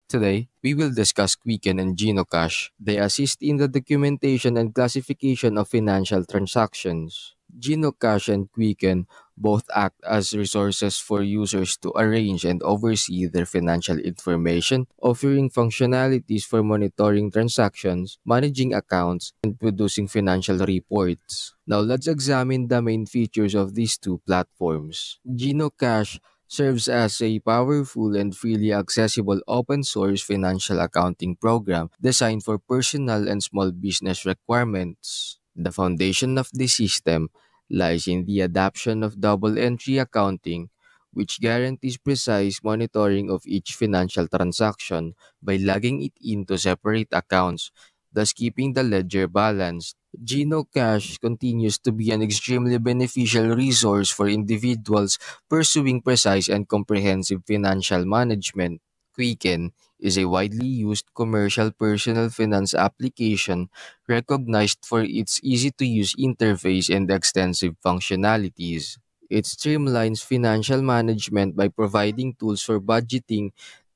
Today, we will discuss Quicken and GenoCash. They assist in the documentation and classification of financial transactions. GenoCash and Quicken both act as resources for users to arrange and oversee their financial information, offering functionalities for monitoring transactions, managing accounts, and producing financial reports. Now, let's examine the main features of these two platforms. GenoCash serves as a powerful and freely accessible open source financial accounting program designed for personal and small business requirements. The foundation of the system lies in the adoption of double entry accounting, which guarantees precise monitoring of each financial transaction by logging it into separate accounts, thus keeping the ledger balanced. GenoCash continues to be an extremely beneficial resource for individuals pursuing precise and comprehensive financial management. Quicken is a widely used commercial personal finance application recognized for its easy-to-use interface and extensive functionalities. It streamlines financial management by providing tools for budgeting,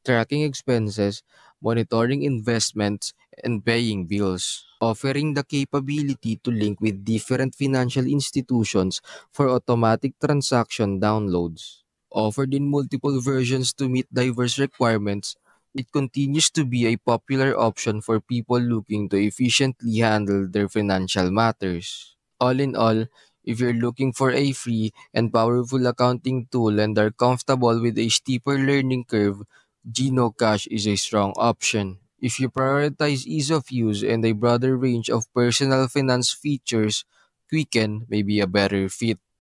tracking expenses, monitoring investments, and paying bills, offering the capability to link with different financial institutions for automatic transaction downloads. Offered in multiple versions to meet diverse requirements, it continues to be a popular option for people looking to efficiently handle their financial matters. All in all, if you're looking for a free and powerful accounting tool and are comfortable with a steeper learning curve, GenoCash is a strong option. If you prioritize ease of use and a broader range of personal finance features, Quicken may be a better fit.